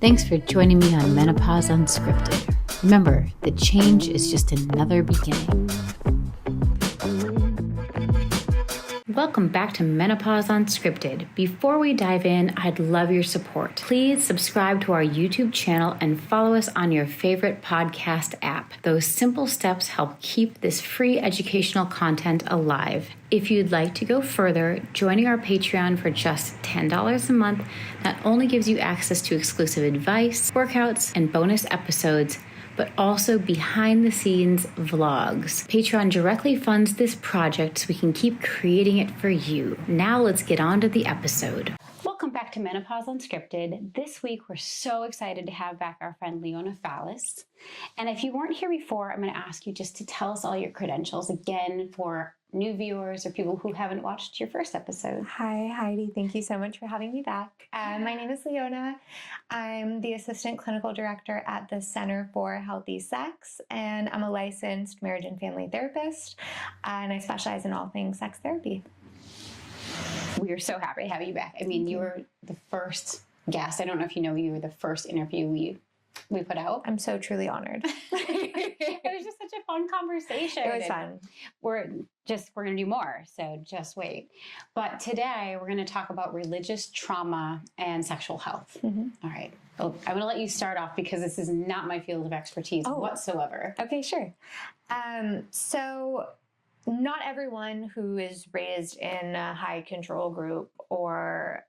Thanks for joining me on Menopause Unscripted. Remember, the change is just another beginning. Welcome back to Menopause Unscripted. Before we dive in, I'd love your support. Please subscribe to our YouTube channel and follow us on your favorite podcast app. Those simple steps help keep this free educational content alive. If you'd like to go further, joining our Patreon for just $10 a month not only gives you access to exclusive advice, workouts, and bonus episodes, but also behind-the-scenes vlogs. Patreon directly funds this project so we can keep creating it for you. Now let's get on to the episode. Welcome back to Menopause Unscripted. This week, we're so excited to have back our friend Leona. And if you weren't here before, I'm going to ask you just to tell us all your credentials again for new viewers or people who haven't watched your first episode. Hi, Heidi. Thank you so much for having me back. My name is Leona. I'm the Assistant Clinical Director at the Center for Healthy Sex, and I'm a licensed marriage and family therapist, and I specialize in all things sex therapy. We are so happy to have you back. I mean, you were the first guest. I don't know if you know, you were the first interview we put out. I'm so truly honored. It was just such a fun conversation. It was fun. We're going to do more, so just wait. But today we're going to talk about religious trauma and sexual health. Mm-hmm. All right. Well, I'm going to let you start off because this is not my field of expertise whatsoever. Okay, sure. So not everyone who is raised in a high control group or,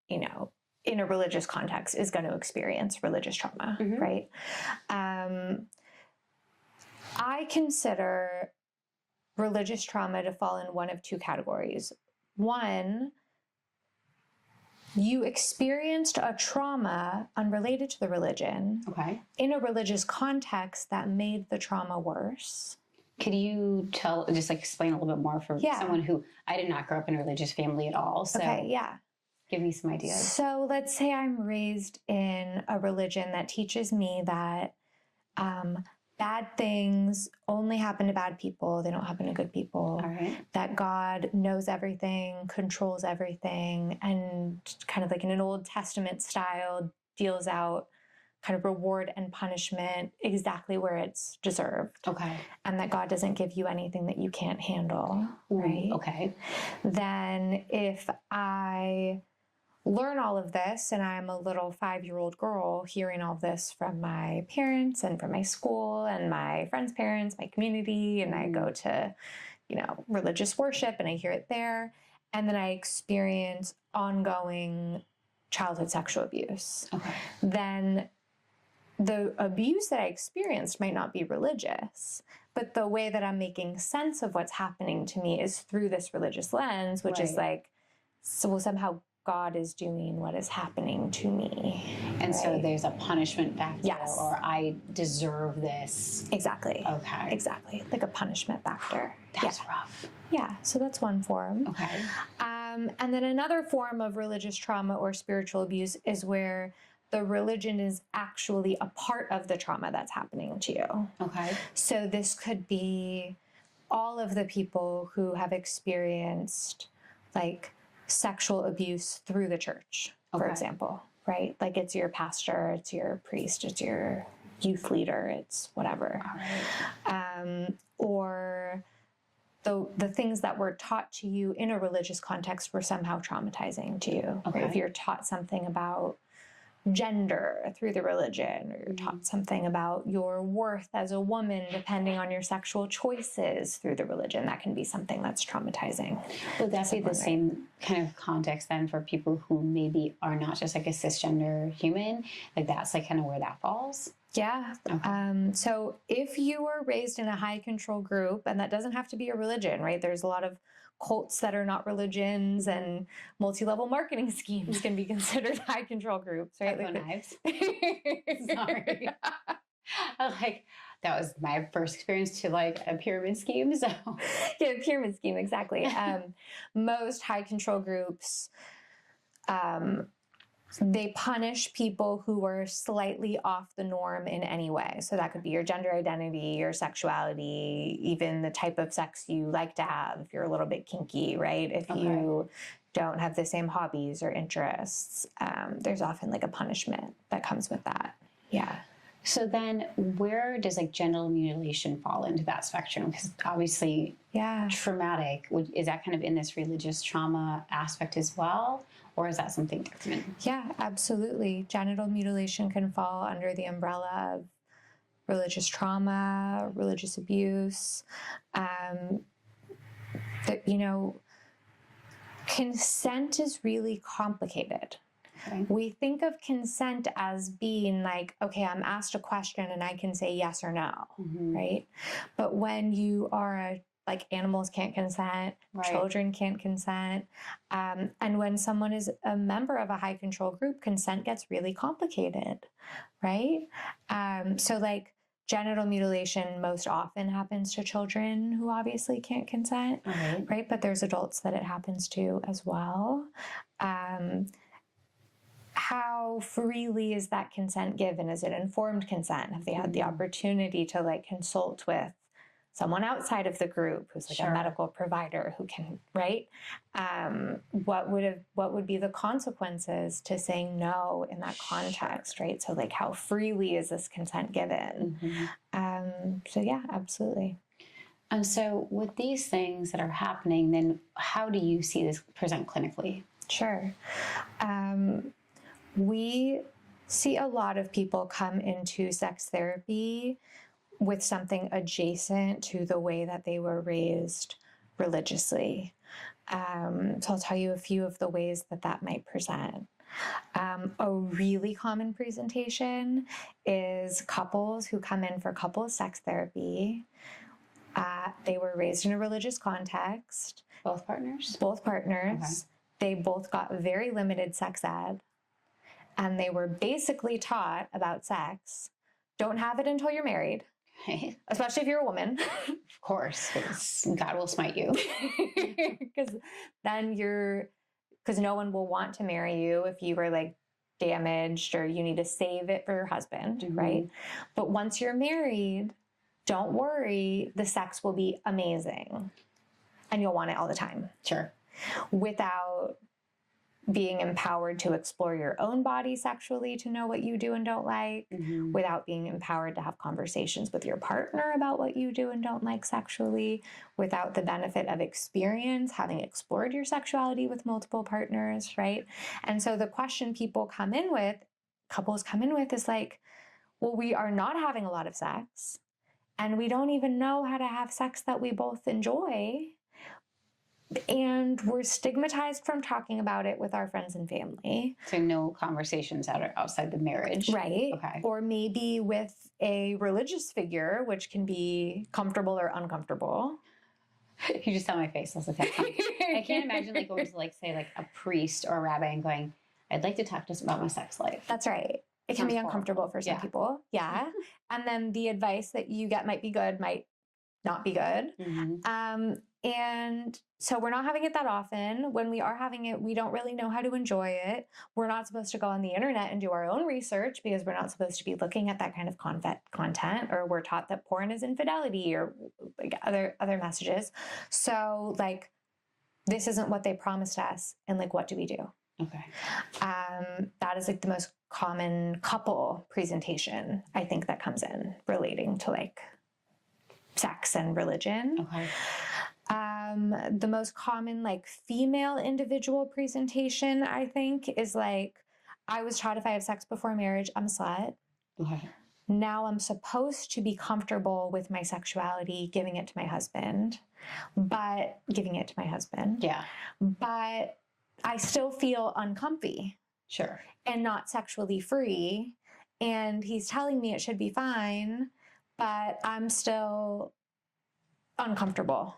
in a religious context is going to experience religious trauma, mm-hmm. right? I consider religious trauma to fall in one of two categories. One, you experienced a trauma unrelated to the religion in a religious context that made the trauma worse. Could you explain a little bit more for someone who, I did not grow up in a religious family at all. So give me some ideas. So let's say I'm raised in a religion that teaches me that bad things only happen to bad people. They don't happen to good people. All right. That God knows everything, controls everything, and kind of like in an Old Testament style deals out kind of reward and punishment exactly where it's deserved. Okay. And that God doesn't give you anything that you can't handle. Right. Okay. Then if I learn all of this, and I'm a little 5-year-old girl hearing all of this from my parents and from my school and my friends' parents, my community, and I go to, religious worship and I hear it there, and then I experience ongoing childhood sexual abuse. Okay. Then the abuse that I experienced might not be religious, but the way that I'm making sense of what's happening to me is through this religious lens, which is like, so somehow God is doing what is happening to me. And so there's a punishment factor, yes. Or I deserve this. Exactly. Okay. Exactly. Like a punishment factor. That's rough. Yeah. So that's one form. Okay. And then another form of religious trauma or spiritual abuse is where the religion is actually a part of the trauma that's happening to you. Okay. So this could be all of the people who have experienced like sexual abuse through the church, for example, right? Like it's your pastor, it's your priest, it's your youth leader, it's whatever. All right. Or the things that were taught to you in a religious context were somehow traumatizing to you. Okay. Right? If you're taught something about gender through the religion, or you're taught something about your worth as a woman depending on your sexual choices through the religion, that can be something that's traumatizing. Would that be the same kind of context then for people who maybe are not just like a cisgender human? Like that's like kind of where that falls? Yeah. Okay. So if you were raised in a high control group, and that doesn't have to be a religion, right? There's a lot of cults that are not religions, and multi-level marketing schemes can be considered high control groups, right? Like knives. Sorry. That was my first experience to like a pyramid scheme. So yeah, pyramid scheme, exactly. Most high control groups, they punish people who are slightly off the norm in any way. So that could be your gender identity, your sexuality, even the type of sex you like to have, if you're a little bit kinky, right? If you don't have the same hobbies or interests, there's often like a punishment that comes with that. Yeah. So then where does like genital mutilation fall into that spectrum? Because obviously traumatic, is that kind of in this religious trauma aspect as well? Or is that something different? Yeah, absolutely. Genital mutilation can fall under the umbrella of religious trauma, religious abuse. Consent is really complicated. Okay. We think of consent as being like, okay, I'm asked a question and I can say yes or no, right? But when you are like animals can't consent, children can't consent. And when someone is a member of a high control group, consent gets really complicated, right? So like genital mutilation most often happens to children who obviously can't consent, right? But there's adults that it happens to as well. How freely is that consent given? Is it informed consent? Have they had the opportunity to like consult with someone outside of the group who's like a medical provider who can, right? What would be the consequences to saying no in that context, right? So like how freely is this consent given? So yeah, absolutely. And so with these things that are happening, then how do you see this present clinically? Sure. We see a lot of people come into sex therapy with something adjacent to the way that they were raised religiously. So I'll tell you a few of the ways that that might present. A really common presentation is couples who come in for couples sex therapy. They were raised in a religious context. Both partners? Both partners. Okay. They both got very limited sex ed. And they were basically taught about sex. Don't have it until you're married. Right. Especially if you're a woman. Of course, because God will smite you. Because then because no one will want to marry you if you were like damaged or you need to save it for your husband, right? But once you're married, don't worry, the sex will be amazing. And you'll want it all the time. Sure. Without being empowered to explore your own body sexually, to know what you do and don't like, without being empowered to have conversations with your partner about what you do and don't like sexually, without the benefit of experience, having explored your sexuality with multiple partners, right? And so the question couples come in with is like, well, we are not having a lot of sex and we don't even know how to have sex that we both enjoy. And we're stigmatized from talking about it with our friends and family. So no conversations outside the marriage. Right. Okay. Or maybe with a religious figure, which can be comfortable or uncomfortable. You just saw my face. I was like, I can't imagine like going to like say like a priest or a rabbi and going, I'd like to talk to us about my sex life. That's right. It can be uncomfortable for some people. Yeah. And then the advice that you get might be good, might not be good. And so we're not having it that often. When we are having it, we don't really know how to enjoy it. We're not supposed to go on the internet and do our own research because we're not supposed to be looking at that kind of content, or we're taught that porn is infidelity or like other messages. So like, this isn't what they promised us. And like, what do we do? Okay. That is like the most common couple presentation, I think, that comes in relating to like sex and religion. Okay. The most common like female individual presentation, I think, is like, I was taught if I have sex before marriage, I'm a slut. Okay. Now I'm supposed to be comfortable with my sexuality, giving it to my husband. But I still feel uncomfy. Sure. And not sexually free. And he's telling me it should be fine, but I'm still uncomfortable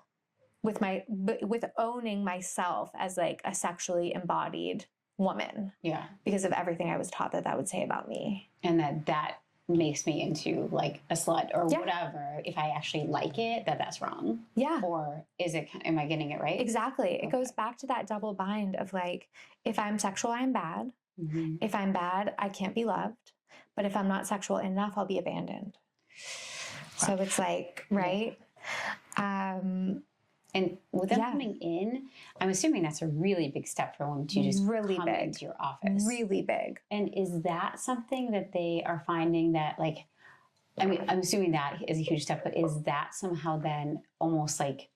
with owning myself as like a sexually embodied woman. Yeah. Because of everything I was taught that would say about me. And that makes me into like a slut or whatever. If I actually like it, that's wrong. Yeah. Or am I getting it right? Exactly. Okay. It goes back to that double bind of like, if I'm sexual, I'm bad. If I'm bad, I can't be loved. But if I'm not sexual enough, I'll be abandoned. So it's like, right? And with them coming in, I'm assuming that's a really big step for women to just really come big. into your office. Really big. And is that something that they are finding that, like, I mean, I'm assuming that is a huge step, but is that somehow then almost like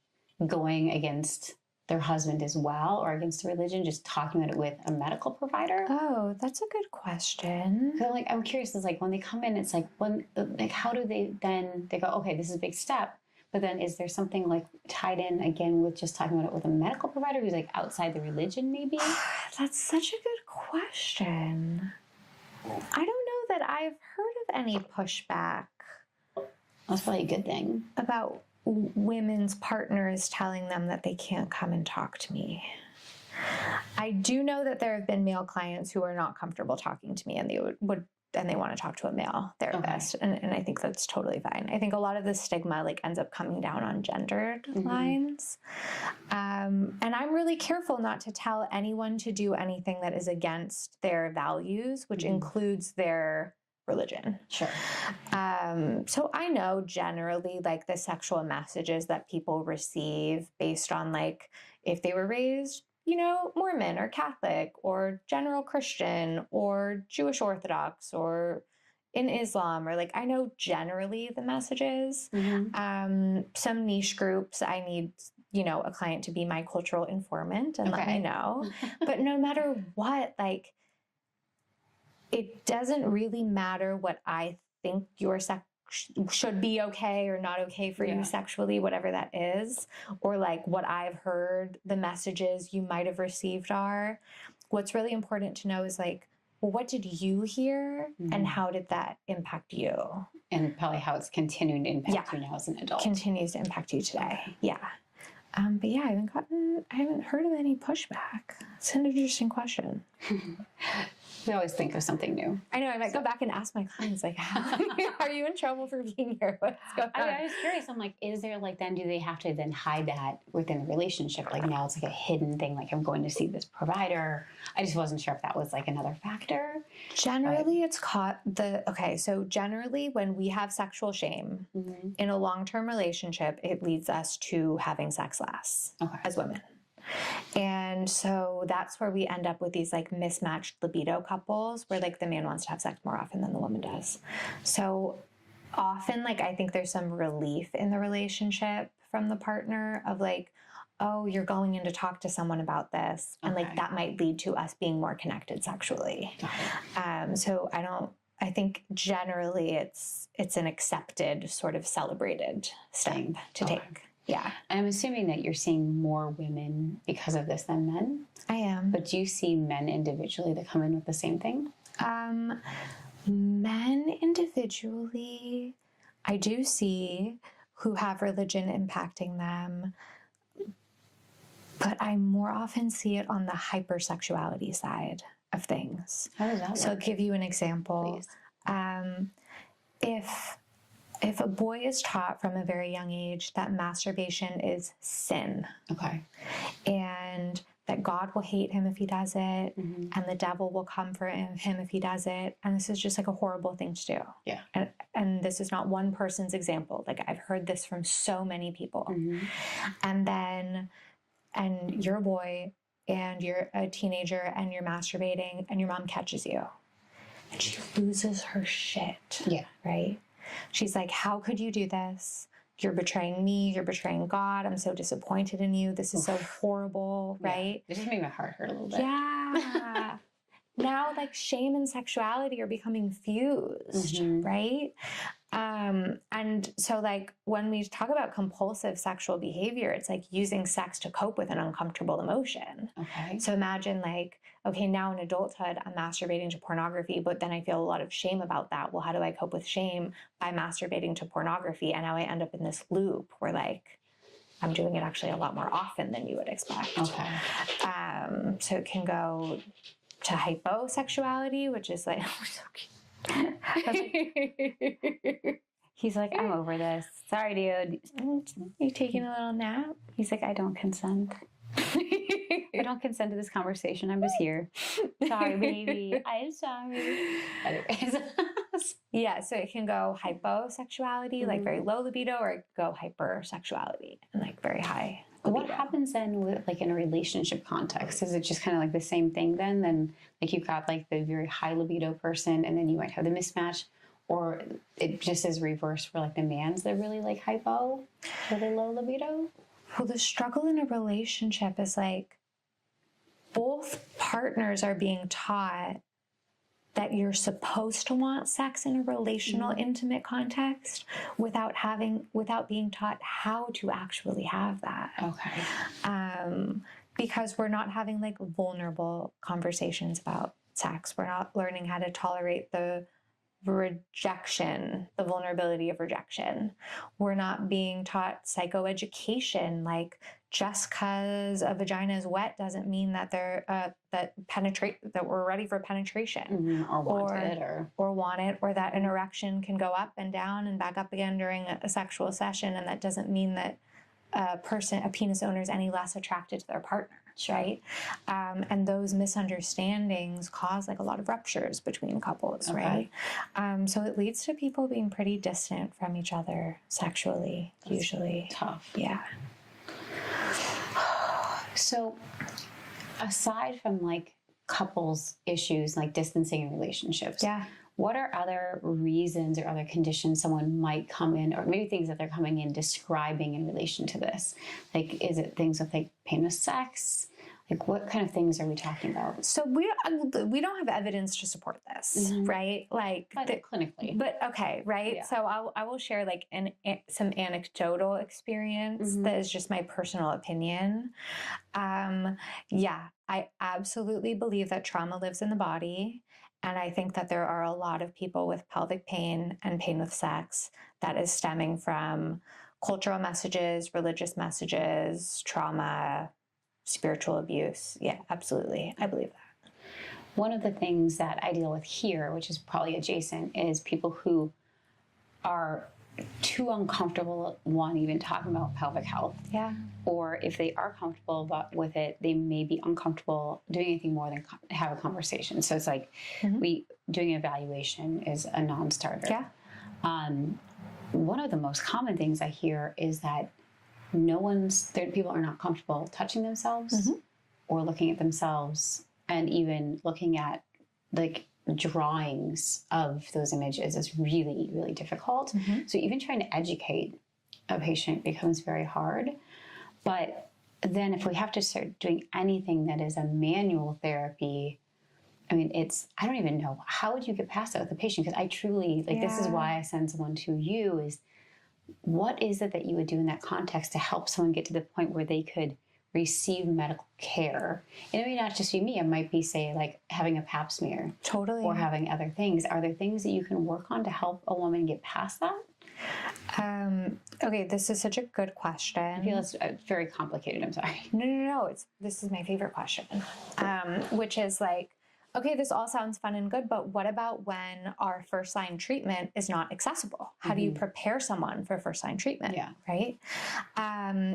going against their husband as well, or against the religion, just talking about it with a medical provider? Oh, that's a good question. So, like, I'm curious, is like when they come in, it's like, how do they go, okay, this is a big step. But then is there something like tied in again with just talking about it with a medical provider who's like outside the religion maybe? That's such a good question. I don't know that I've heard of any pushback. That's probably a good thing. About women's partners telling them that they can't come and talk to me. I do know that there have been male clients who are not comfortable talking to me, and they would and they want to talk to a male therapist. Okay. And I think that's totally fine. I think a lot of the stigma like ends up coming down on gendered lines. And I'm really careful not to tell anyone to do anything that is against their values, which includes their religion. Sure. So I know generally like the sexual messages that people receive based on like if they were raised, you know, Mormon or Catholic or general Christian or Jewish Orthodox or in Islam, or like I know generally the messages. Some niche groups I need, you know, a client to be my cultural informant and let me know. But no matter what, like it doesn't really matter what I think your should be okay or not okay for you sexually, whatever that is, or like what I've heard the messages you might have received are. What's really important to know is like, well, what did you hear and how did that impact you? And probably how it's continuing to impact you now as an adult. Continues to impact you today. Okay. Yeah. But yeah, I haven't heard of any pushback. It's an interesting question. We always think of something new. I know. I might go back and ask my clients, like, are you in trouble for being here? What's going on? I was curious. I'm like, is there like, then do they have to then hide that within the relationship? Like now it's like a hidden thing. Like I'm going to see this provider. I just wasn't sure if that was like another factor. Generally, it's so generally when we have sexual shame in a long-term relationship, it leads us to having sex less as women. And so that's where we end up with these like mismatched libido couples where like the man wants to have sex more often than the woman does. So often like I think there's some relief in the relationship from the partner of like, oh, you're going in to talk to someone about this. And like that might lead to us being more connected sexually. So I think generally it's an accepted sort of celebrated step to take. Yeah. And I'm assuming that you're seeing more women because of this than men. I am. But do you see men individually that come in with the same thing? Men individually, I do see who have religion impacting them, but I more often see it on the hypersexuality side of things. How does that work? So I'll give you an example. Please. If a boy is taught from a very young age that masturbation is sin, and that God will hate him if he does it, and the devil will come for him if he does it, and this is just like a horrible thing to do. Yeah. And this is not one person's example. Like I've heard this from so many people. And you're a boy and you're a teenager and you're masturbating and your mom catches you and she loses her shit. Yeah. Right? She's like, how could you do this? You're betraying me. You're betraying God. I'm so disappointed in you. This is so horrible, right? It just made my heart hurt a little bit. Yeah. Now, like shame and sexuality are becoming fused, right? And so like when we talk about compulsive sexual behavior, it's like using sex to cope with an uncomfortable emotion. So imagine like, okay, now in adulthood, I'm masturbating to pornography, but then I feel a lot of shame about that. Well, how do I cope with shame? By masturbating to pornography. And now I end up in this loop where like, I'm doing it actually a lot more often than you would expect. So it can go to hyposexuality, which is like, so cute. He's like, I'm over this. Sorry, dude. You taking a little nap? He's like, I don't consent. I don't consent to this conversation. I'm just here. Sorry, baby. I'm sorry. Anyways. Yeah, so it can go hyposexuality, like very low libido, or it can go hypersexuality and like very high What happens then with like in a relationship context? Is it just kind of like the same thing then like you've got like the very high libido person and then you might have the mismatch, or it just is reversed for like the man's that really like hypo, really low libido? Well, the struggle in a relationship is like both partners are being taught that you're supposed to want sex in a relational, intimate context without being taught how to actually have that. Okay. Because we're not having like vulnerable conversations about sex. We're not learning how to tolerate the rejection, the vulnerability of rejection. We're not being taught psychoeducation, like just because a vagina is wet doesn't mean that they're that we're ready for penetration, or want it, or that an erection can go up and down and back up again during a sexual session, and that doesn't mean that a penis owner is any less attracted to their partner. Right. And those misunderstandings cause like a lot of ruptures between couples. Okay. Right. So it leads to people being pretty distant from each other sexually. That's usually tough. Yeah. So aside from like couples issues, like distancing in relationships. Yeah. What are other reasons or other conditions someone might come in, or maybe things that they're coming in describing in relation to this? Like, is it things with like pain with sex? Like, what kind of things are we talking about? So we don't have evidence to support this, right? Like, clinically. But okay, right? Yeah. So I will share like some anecdotal experience that is just my personal opinion. Yeah, I absolutely believe that trauma lives in the body. And I think that there are a lot of people with pelvic pain and pain with sex that is stemming from cultural messages, religious messages, trauma, spiritual abuse. Yeah, absolutely. I believe that. One of the things that I deal with here, which is probably adjacent, is people who are too uncomfortable, one, even talking about pelvic health. Yeah. Or if they are comfortable with it, they may be uncomfortable doing anything more than have a conversation. So it's like doing an evaluation is a non-starter. Yeah. One of the most common things I hear is that people are not comfortable touching themselves or looking at themselves, and even looking at like drawings of those images is really, really difficult. So even trying to educate a patient becomes very hard. But then if we have to start doing anything that is a manual therapy, I mean, I don't even know, how would you get past that with the patient? Because I truly, this is why I send someone to you, is what is it that you would do in that context to help someone get to the point where they could receive medical care? And it may not just be me. It might be, say, like having a pap smear. Totally. Or having other things. Are there things that you can work on to help a woman get past that? Okay, this is such a good question. I feel it's very complicated. I'm sorry. No. This is my favorite question, which is like, okay, this all sounds fun and good, but what about when our first line treatment is not accessible? How do you prepare someone for first line treatment? Yeah. Right.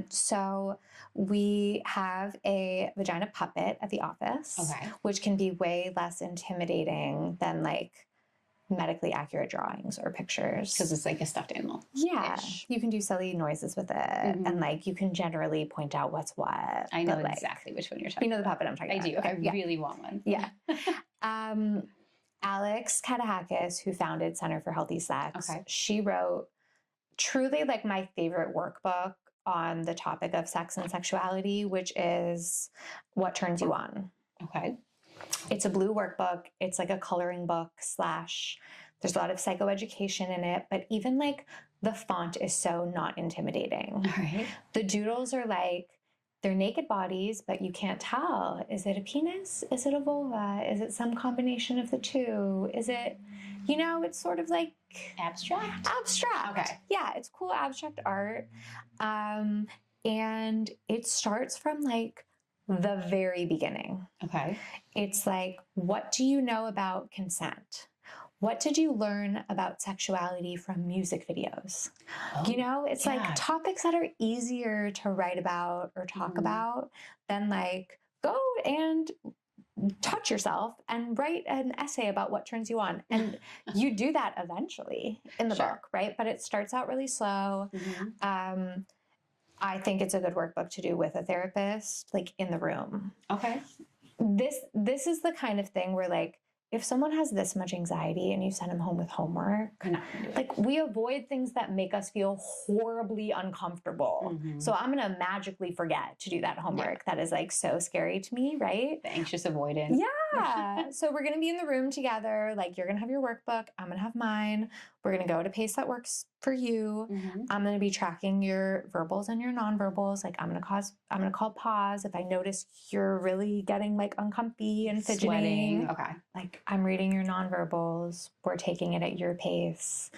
So we have a vagina puppet at the office, which can be way less intimidating than like medically accurate drawings or pictures. Because it's like a stuffed animal. Yeah. You can do silly noises with it. And like, you can generally point out what's what. I know exactly which one you're talking about. You know the puppet I'm talking about. I do. Okay. I really want one. Yeah. Alex Katahakis, who founded Center for Healthy Sex, she wrote truly like my favorite workbook on the topic of sex and sexuality, which is What Turns You On. Okay. It's a blue workbook. It's like a coloring book / there's a lot of psychoeducation in it, but even like the font is so not intimidating. All right. The doodles are like, they're naked bodies, but you can't tell. Is it a penis? Is it a vulva? Is it some combination of the two? Is it, it's sort of like abstract. Okay. Yeah. It's cool abstract art. And it starts from like the very beginning. Okay. It's like, what do you know about consent? What did you learn about sexuality from music videos? It's like topics that are easier to write about or talk about than like, go and touch yourself and write an essay about what turns you on. And you do that eventually in the book, right? But it starts out really slow. I think it's a good workbook to do with a therapist, like in the room. Okay. This is the kind of thing where like, if someone has this much anxiety and you send them home with homework, like we avoid things that make us feel horribly uncomfortable. So I'm going to magically forget to do that homework. That is like so scary to me, right? The anxious avoidance. Yeah. So we're going to be in the room together. Like you're going to have your workbook. I'm going to have mine. We're going to go at a pace that works for you. I'm going to be tracking your verbals and your nonverbals. Like I'm going to call pause if I notice you're really getting like uncomfy and fidgeting. Sweating. Okay. Like I'm reading your nonverbals. We're taking it at your pace.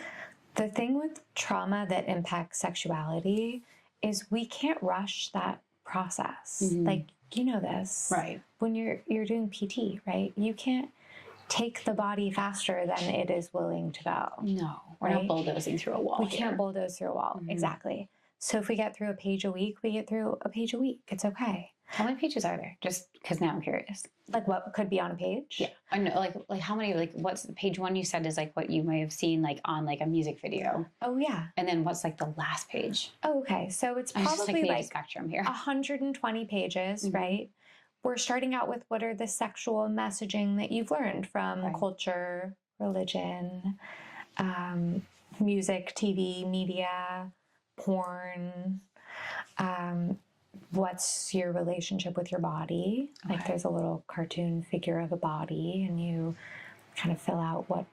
The thing with trauma that impacts sexuality is we can't rush that process. Like, you know this. Right. When you're doing PT, right? You can't take the body faster than it is willing to go. No. We're not bulldozing through a wall. We can't bulldoze through a wall. Exactly. So if we get through a page a week, we get through a page a week. It's okay. How many pages are there? Just because now I'm curious. Like what could be on a page? Yeah. I know. Like how many, like what's the page one you said is like what you may have seen like on like a music video. Oh yeah. And then what's like the last page? Oh, okay. So it's probably just like spectrum here. 120 pages, right? We're starting out with what are the sexual messaging that you've learned from culture, religion, music, TV, media, porn. What's your relationship with your body? Like there's a little cartoon figure of a body and you kind of fill out what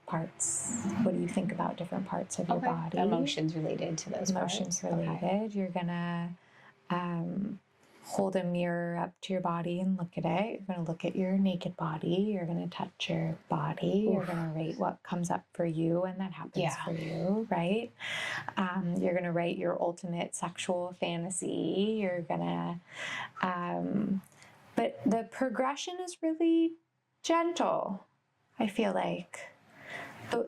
do you think about different parts of your body? Emotions related to those Emotions parts. related. You're going to hold a mirror up to your body and look at it. You're going to look at your naked body. You're going to touch your body. You're going to rate what comes up for you, and that happens for you, right? You're going to rate your ultimate sexual fantasy. You're going to, but the progression is really gentle, I feel like.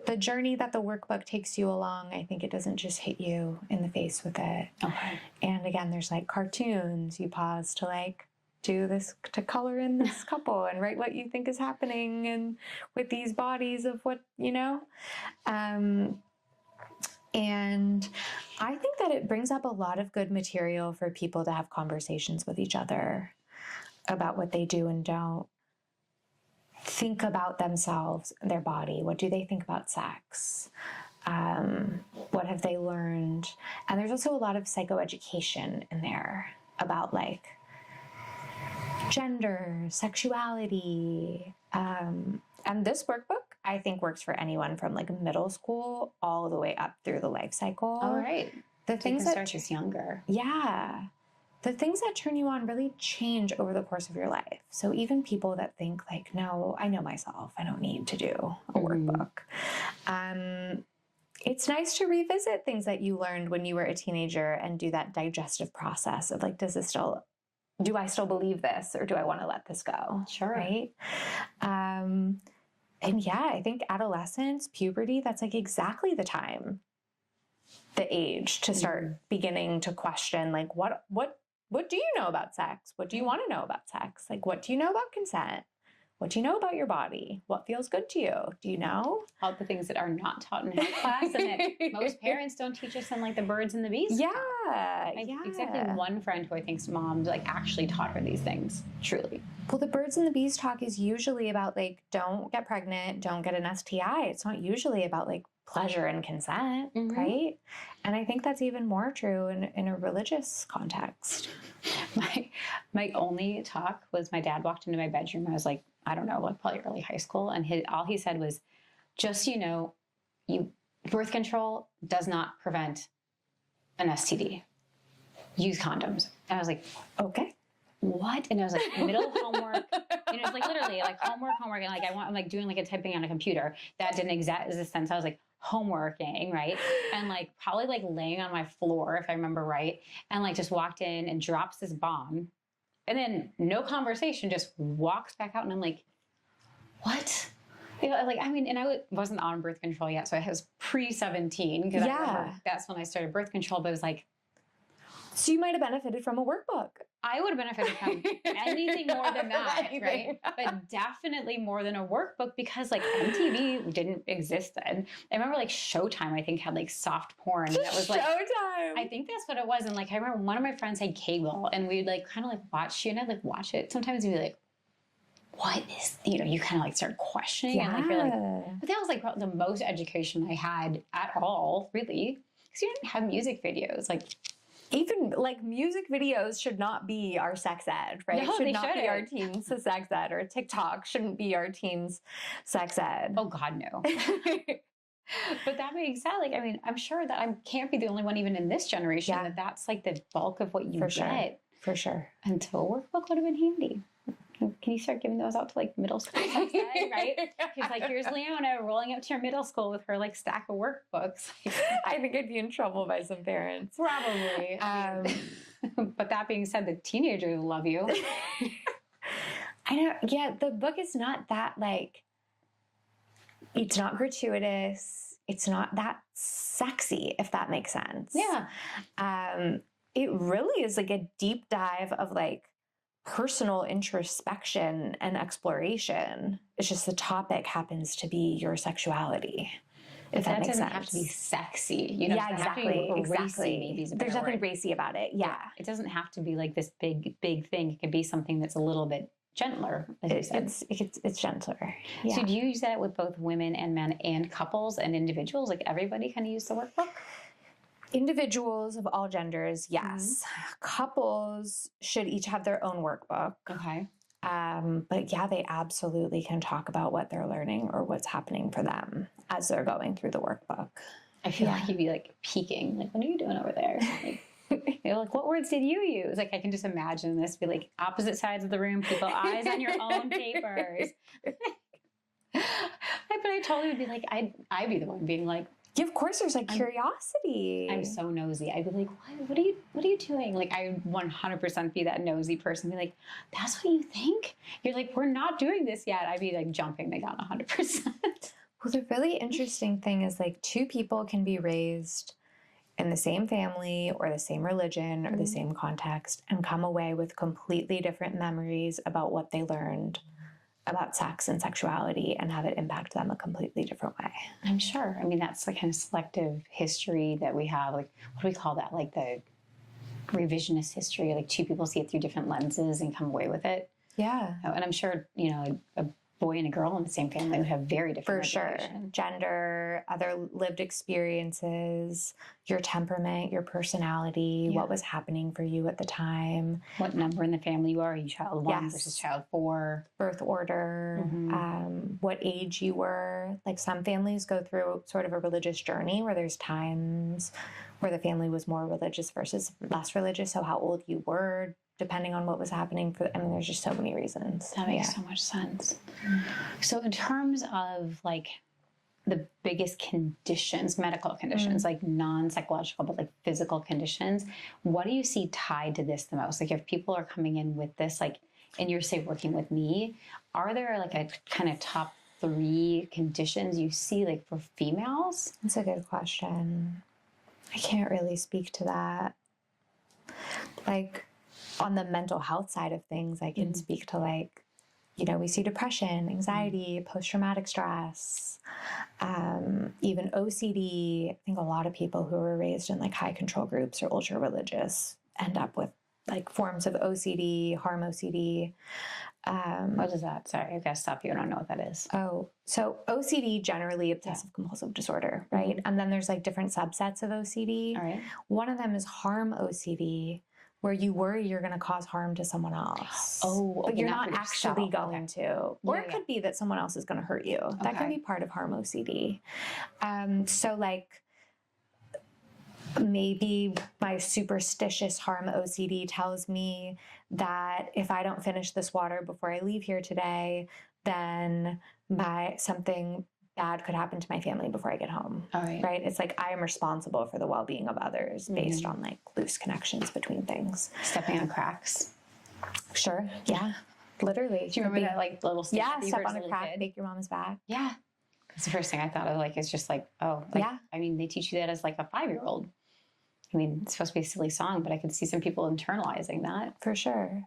The journey that the workbook takes you along, I think it doesn't just hit you in the face with it. Okay. And again, there's like cartoons. You pause to like do this, to color in this couple and write what you think is happening and with these bodies of what, you know. And I think that it brings up a lot of good material for people to have conversations with each other about what they do and don't think about themselves, their body. What do they think about sex? What have they learned? And there's also a lot of psychoeducation in there about like gender, sexuality. And this workbook, I think, works for anyone from like middle school all the way up through the life cycle. All right. The things that start just younger. Yeah. The things that turn you on really change over the course of your life. So even people that think like, no, I know myself, I don't need to do a workbook. It's nice to revisit things that you learned when you were a teenager and do that digestive process of like, do I still believe this or do I want to let this go? Sure. Right. And yeah, I think adolescence, puberty, that's like exactly the age to start beginning to question like, what do you know about sex? What do you want to know about sex? Like, what do you know about consent? What do you know about your body? What feels good to you? Do you know? All the things that are not taught in health class and that most parents don't teach us in like the birds and the bees. Yeah. Exactly one friend who I think's mom like actually taught her these things, truly. Well, the birds and the bees talk is usually about like, don't get pregnant, don't get an STI. It's not usually about like pleasure and consent, right? And I think that's even more true in a religious context. My only talk was my dad walked into my bedroom. I was like, I don't know, like probably early high school. And all he said was, just so you know, birth control does not prevent an STD. Use condoms. And I was like, okay. What? And I was like, middle of homework. And it was like literally like homework. And like I'm like doing like a typing on a computer. That didn't exist sense. I was like homeworking, right? And like probably like laying on my floor, if I remember right. And like just walked in and drops this bomb. And then no conversation, just walks back out. And I'm like, what? You know, like, I mean, and I wasn't on birth control yet. So I was pre-17 because I remember that's when I started birth control. But it was like, So you might have benefited from a workbook. I would have benefited from anything more than that, right? But definitely more than a workbook, because like MTV didn't exist then. I remember like Showtime, I think, had like soft porn. That was like Showtime. I think that's what it was. And like I remember one of my friends had cable, and we'd like kind of like watch. She and I'd like watch it. Sometimes we'd be like, what is, you kind of like start questioning. And like you're like, but that was like the most education I had at all, really. Because you didn't have music videos. Like, even like music videos should not be our sex ed, right? No, should not be our teens' sex ed, or TikTok shouldn't be our teens' sex ed. Oh God, no. But that being said, like, I mean, I'm sure that I can't be the only one, even in this generation, that's like the bulk of what you get. For sure. And so a workbook would have been handy. Can you start giving those out to like middle school sex ed, right? He's like, here's Leona rolling up to your middle school with her like stack of workbooks. I think I'd be in trouble by some parents. Probably. But that being said, the teenagers love you. I know. Yeah, the book is not that like, it's not gratuitous. It's not that sexy, if that makes sense. Yeah. It really is like a deep dive of like personal introspection and exploration. It's just the topic happens to be your sexuality. If that makes sense. Doesn't have to be sexy. Yeah, exactly. Racy, There's nothing racy about it. Yeah. It doesn't have to be like this big thing. It could be something that's a little bit gentler, as you said. It's gentler. Yeah. So do you use that with both women and men and couples and individuals? Like everybody kind of use the workbook? Individuals of all genders, yes. Mm-hmm. Couples should each have their own workbook. Okay. But yeah, they absolutely can talk about what they're learning or what's happening for them as they're going through the workbook. I feel like you'd be like peeking, like, what are you doing over there? Like, you're like, what words did you use? Like, I can just imagine this be like opposite sides of the room, people, eyes on your own papers. But I totally would be like, I'd be the one being like, yeah, of course, there's like curiosity. I'm so nosy. I'd be like, what are you doing? Like, I would 100% be that nosy person. Be like, that's what you think? You're like, we're not doing this yet. I'd be like jumping the gun 100%. Well, the really interesting thing is like two people can be raised in the same family or the same religion or the same context and come away with completely different memories about what they learned about sex and sexuality and have it impact them a completely different way. I'm sure. I mean, that's the kind of selective history that we have. Like, what do we call that? Like the revisionist history. Like two people see it through different lenses and come away with it. Yeah. And I'm sure, a boy and a girl in the same family would have very different. For sure. Gender, other lived experiences, your temperament, your personality, what was happening for you at the time. What number in the family you are you child 1 versus child 4. Birth order, what age you were. Like some families go through sort of a religious journey where there's times where the family was more religious versus less religious. So how old you were, depending on what was happening there's just so many reasons. That makes so much sense. So in terms of like the biggest conditions, medical conditions, like non-psychological, but like physical conditions, what do you see tied to this the most? Like if people are coming in with this, like, and you're say working with me, are there like a kind of top 3 conditions you see like for females? That's a good question. I can't really speak to that. Like, on the mental health side of things, I can speak to like, we see depression, anxiety, post-traumatic stress, even OCD. I think a lot of people who were raised in like high control groups or ultra religious end up with like forms of OCD, harm OCD. What is that? Sorry, I gotta stop you. I don't know what that is. Oh, so OCD, generally obsessive compulsive disorder, right? And then there's like different subsets of OCD. All right. One of them is harm OCD, where you worry you're going to cause harm to someone else. Oh, but you're not actually going to. Or it could be that someone else is going to hurt you. That can be part of harm OCD. So like maybe my superstitious harm OCD tells me that if I don't finish this water before I leave here today, then something bad could happen to my family before I get home. All right. Right? It's like I am responsible for the well-being of others based on like loose connections between things. Stepping on cracks. Sure. Yeah. Literally. Do you remember that like little step on a crack, make your mama's back. Yeah. That's the first thing I thought of. Like, it's just like, I mean, they teach you that as like a 5-year-old. I mean, it's supposed to be a silly song, but I can see some people internalizing that. For sure.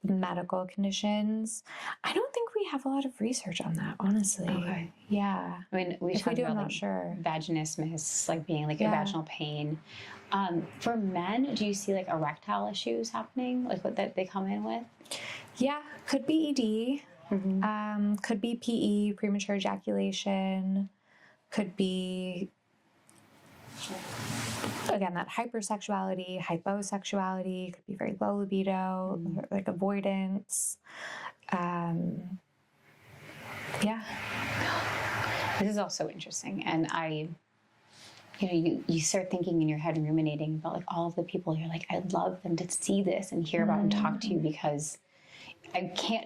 Medical conditions. I don't think we have a lot of research on that, honestly. Okay. Yeah. I mean, if we do, I'm about, not sure. Vaginismus, like being like a vaginal pain. For men, do you see like erectile issues happening, like what that they come in with? Yeah, could be ED, could be PE, premature ejaculation, could be, again, that hypersexuality, hyposexuality, could be very low libido, like avoidance. Yeah. This is also interesting. And you start thinking in your head, ruminating about like all of the people you're like, I'd love them to see this and hear about and talk to you, because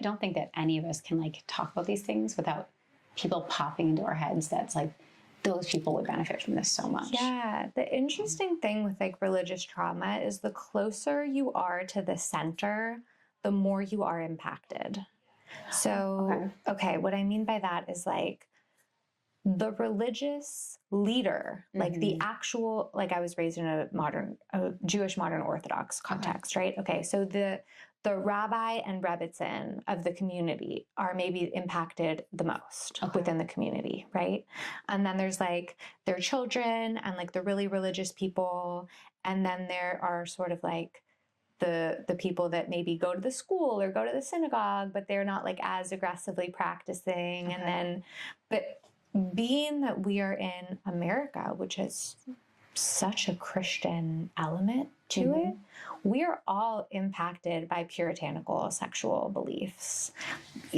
don't think that any of us can like talk about these things without people popping into our heads that's like, those people would benefit from this so much. Yeah. The interesting thing with like religious trauma is the closer you are to the center, the more you are impacted. So, okay, what I mean by that is like the religious leader, like the actual, like I was raised in a Jewish modern Orthodox context, right? Okay, so the rabbi and rebbitzin of the community are maybe impacted the most within the community, right? And then there's like their children and like the really religious people. And then there are sort of like the people that maybe go to the school or go to the synagogue, but they're not like as aggressively practicing. And then, but being that we are in America, which has such a Christian element to it, we are all impacted by puritanical sexual beliefs.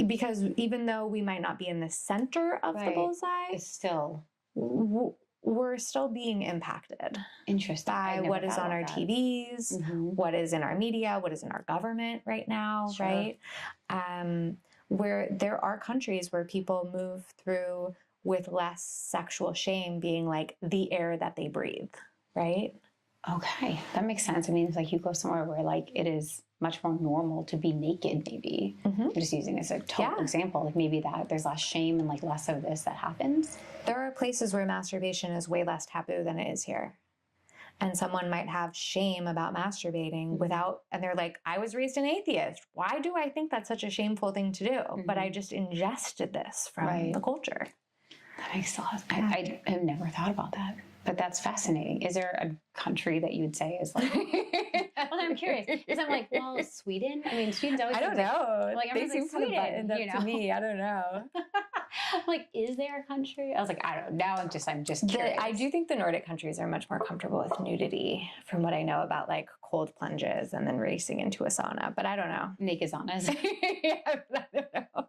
Because even though we might not be in the center of the bullseye, it's still we're still being impacted. Interesting. By what is on our TVs, what is in our media, what is in our government right now, right? Where there are countries where people move through with less sexual shame being like the air that they breathe, right? Okay, that makes sense. I mean, it's like you go somewhere where like it is much more normal to be naked, maybe. I'm just using this as a total example. Like maybe that there's less shame and like less of this that happens. There are places where masturbation is way less taboo than it is here. And someone might have shame about masturbating and they're like, I was raised an atheist. Why do I think that's such a shameful thing to do? But I just ingested this from the culture. That makes a lot. I have never thought about that, but that's fascinating. Is there a country that you would say is like? Well, I'm curious because I'm like, well, Sweden. I mean, Sweden's always. I don't know. Like they seem like, Sweden, kind of buttoned up to me. I don't know. Like, is there a country? I was like, I don't know. Now I'm just curious. I do think the Nordic countries are much more comfortable with nudity, from what I know about like cold plunges and then racing into a sauna. But I don't know. Naked saunas. I don't know.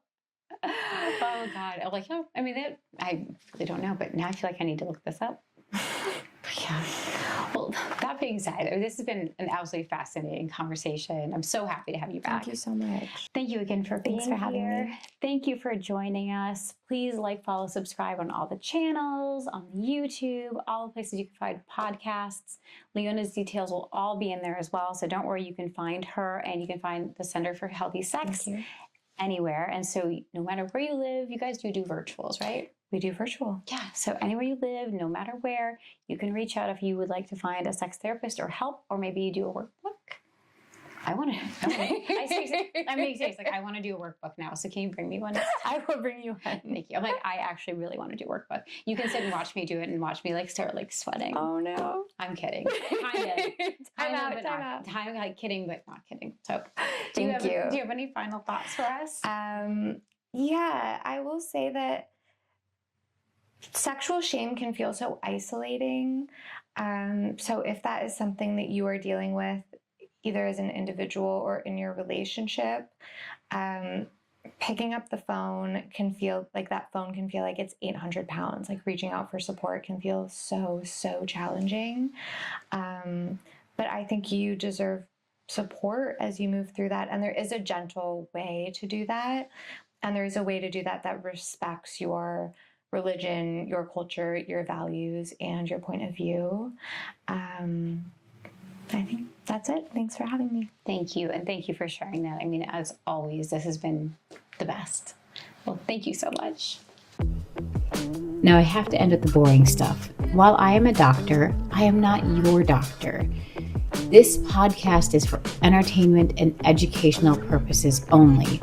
Oh God! I'm like, oh, I mean, I really don't know, but now I feel like I need to look this up. Yeah. Well, that being said, this has been an absolutely fascinating conversation. I'm so happy to have you back. Thank you so much. Thank you again for being here. Thanks for having me. Thank you for joining us. Please like, follow, subscribe on all the channels, on YouTube, all the places you can find podcasts. Leona's details will all be in there as well. So don't worry, you can find her and you can find the Center for Healthy Sex anywhere. And so no matter where you live, you guys do virtuals, right? We do virtual. Yeah. So anywhere you live, no matter where, you can reach out if you would like to find a sex therapist or help, or maybe you do a workbook. I'm being serious. Like, I want to do a workbook now. So can you bring me one? I will bring you one. Thank you. I'm like, I actually really want to do a workbook. You can sit and watch me do it and watch me like start like sweating. Oh no. I'm kidding. Time out. I'm like kidding, but not kidding. So do you have any final thoughts for us? Yeah, I will say that sexual shame can feel so isolating. So if that is something that you are dealing with, either as an individual or in your relationship, picking up the phone can feel like it's 800 pounds. Like reaching out for support can feel so challenging. But I think you deserve support as you move through that. And there is a gentle way to do that. And there is a way to do that that respects your religion, your culture, your values, and your point of view. I think that's it. Thanks for having me. Thank you. And thank you for sharing that. I mean, as always, this has been the best. Well, thank you so much. Now I have to end with the boring stuff. While I am a doctor, I am not your doctor. This podcast is for entertainment and educational purposes only.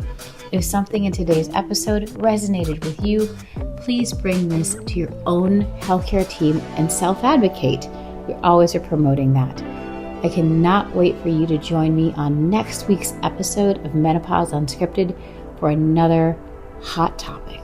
If something in today's episode resonated with you, please bring this to your own healthcare team and self-advocate. We always are promoting that. I cannot wait for you to join me on next week's episode of Menopause Unscripted for another hot topic.